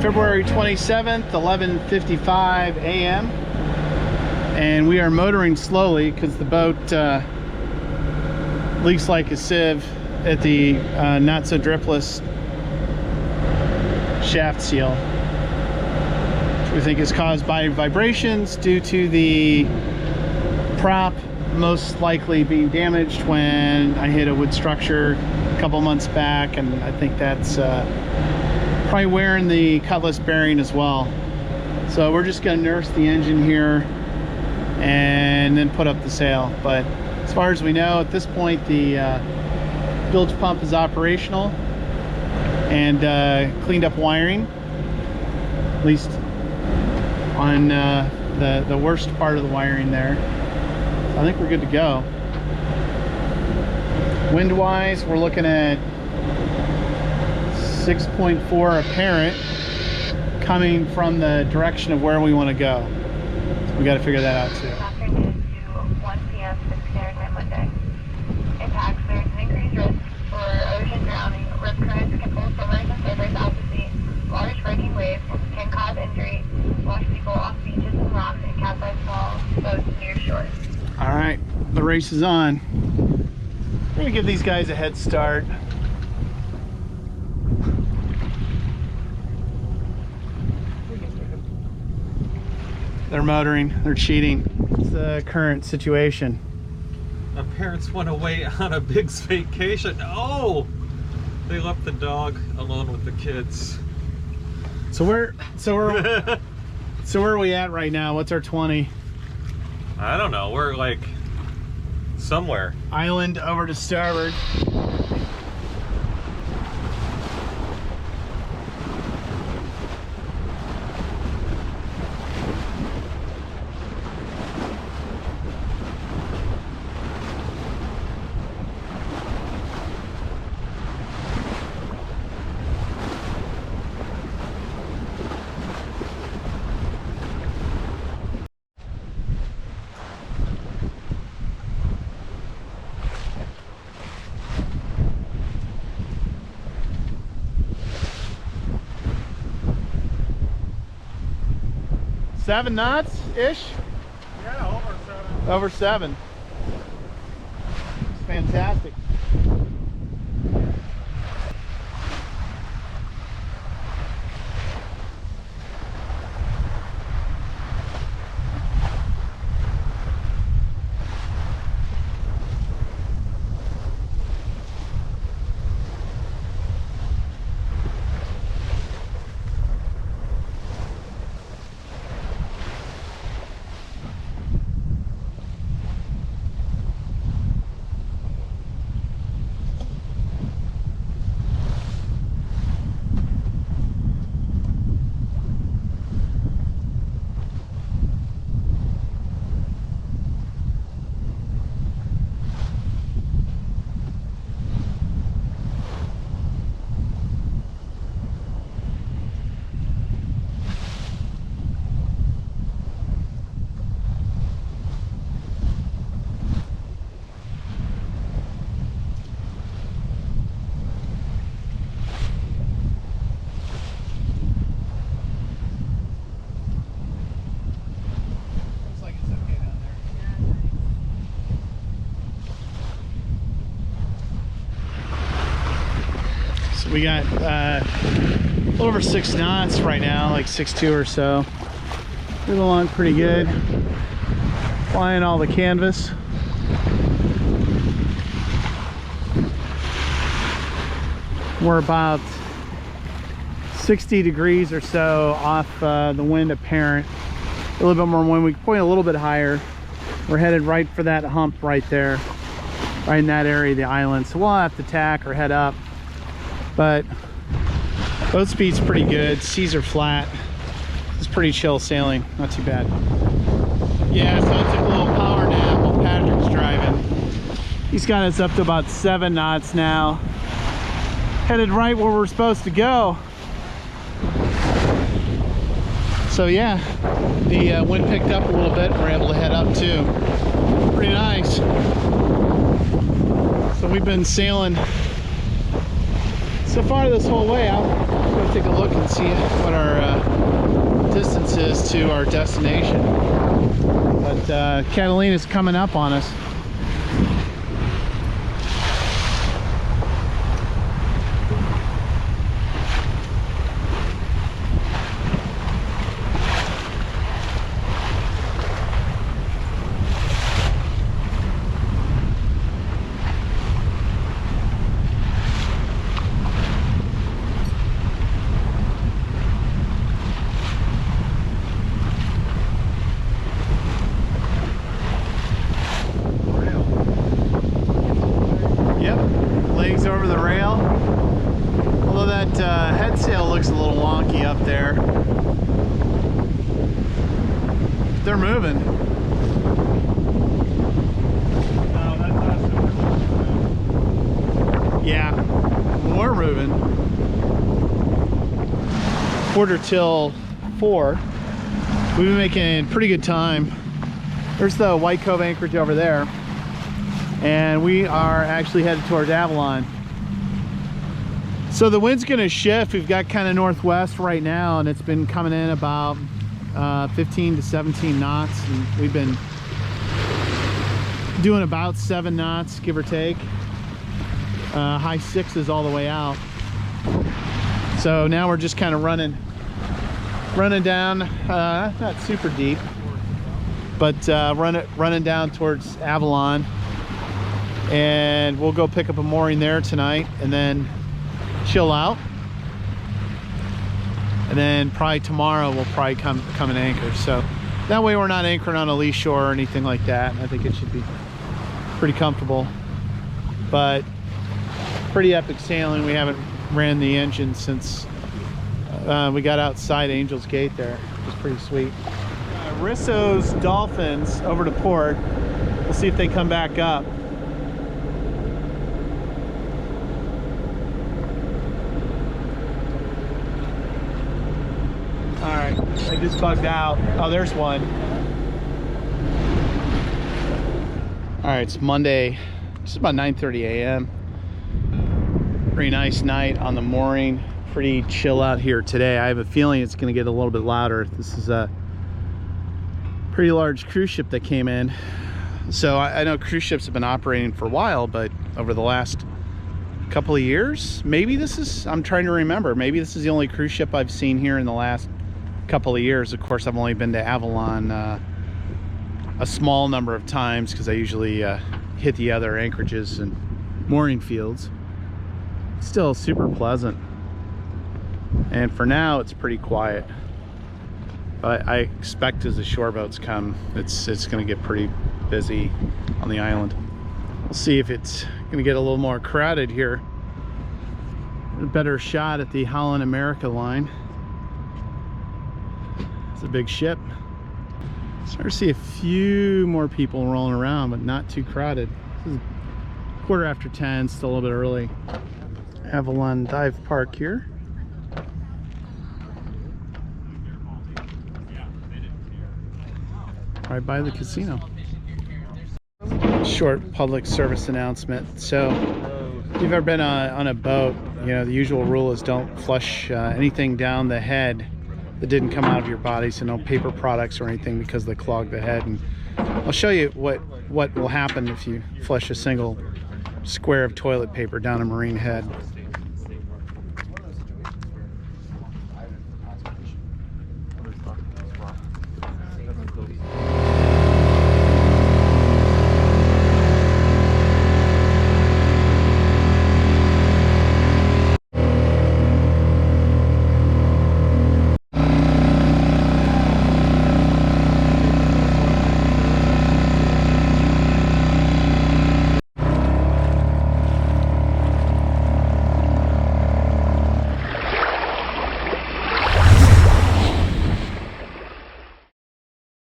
February 27th, 11:55 a.m. and we are motoring slowly because the boat leaks like a sieve at the not so dripless shaft seal, which we think is caused by vibrations due to the prop most likely being damaged when I hit a wood structure a couple months back, and I think that's probably wearing the cutlass bearing as well. So we're just going to nurse the engine here and then put up the sail. But as far as we know at this point, the bilge pump is operational and cleaned up wiring, at least on the worst part of the wiring there. So I think we're good to go. Wind wise, we're looking at 6.4 apparent coming from the direction of where we want to go. So we got to figure that out too. Afternoon to 1 p.m. Pacific Standard Time Monday. Impacts: there's an increased risk for ocean drowning. Rip currents can pull swimmers and sailors out to sea. Large breaking waves can cause injury, wash people off beaches and rocks, and capsize small boats near shore. All right, the race is on. We're gonna give these guys a head start. They're motoring, they're cheating. It's the current situation. My parents went away on a big vacation. Oh! They left the dog alone with the kids. So where are we at right now? What's our 20? I don't know, we're like somewhere. Island over to starboard. Seven knots ish? Yeah, over 7. Over 7. It's fantastic. We got a little over 6 knots right now, like 6.2 or so. Moving along pretty good. Flying all the canvas. We're about 60 degrees or so off the wind apparent. A little bit more wind. We can point a little bit higher. We're headed right for that hump right there, right in that area of the island. So we'll have to tack or head up. But boat speed's pretty good. Seas are flat. It's pretty chill sailing. Not too bad. Yeah, so I took a little power nap while Patrick's driving. He's got us up to about 7 knots now. Headed right where we're supposed to go. So yeah, the wind picked up a little bit. We're able to head up too. Pretty nice. So we've been sailing So far this whole way, I'm going to take a look and see what our distance is to our destination. But Catalina's coming up on us. Over the rail, although that head sail looks a little wonky up there. They're moving. No, that's not super. Yeah, we're moving. 4:45. We've been making pretty good time. There's the White Cove anchorage over there, and we are actually headed towards Avalon. So the wind's going to shift. We've got kind of northwest right now, and it's been coming in about 15 to 17 knots, and we've been doing about 7 knots, give or take. High 6s all the way out. So now we're just kind of running down, not super deep, but running down towards Avalon, and we'll go pick up a mooring there tonight, and then chill out, and then probably tomorrow we'll probably come and anchor. So that way we're not anchoring on a lee shore or anything like that. I think it should be pretty comfortable, but pretty epic sailing. We haven't ran the engine since we got outside Angel's Gate there, which is pretty sweet. Risso's dolphins over to port. We'll see if they come back up. They just bugged out. Oh, there's one. All right, it's Monday. It's about 9:30 a.m. Pretty nice night on the mooring. Pretty chill out here today. I have a feeling it's going to get a little bit louder. This is a pretty large cruise ship that came in. So I know cruise ships have been operating for a while, but over the last couple of years, maybe this is, I'm trying to remember, maybe this is the only cruise ship I've seen here in the last couple of years. Of course, I've only been to Avalon a small number of times because I usually hit the other anchorages and mooring fields. Still super pleasant, and for now it's pretty quiet, but I expect as the shore boats come, it's going to get pretty busy on the island. We'll see if it's going to get a little more crowded here. A better shot at the Holland America line. It's a big ship. Starting to see a few more people rolling around, but not too crowded. This is 10:15, still a little bit early. Avalon Dive Park here. Right by the casino. Short public service announcement. So if you've ever been on a boat, you know the usual rule is don't flush anything down the head that didn't come out of your body, so no paper products or anything because they clog the head. And I'll show you what will happen if you flush a single square of toilet paper down a marine head.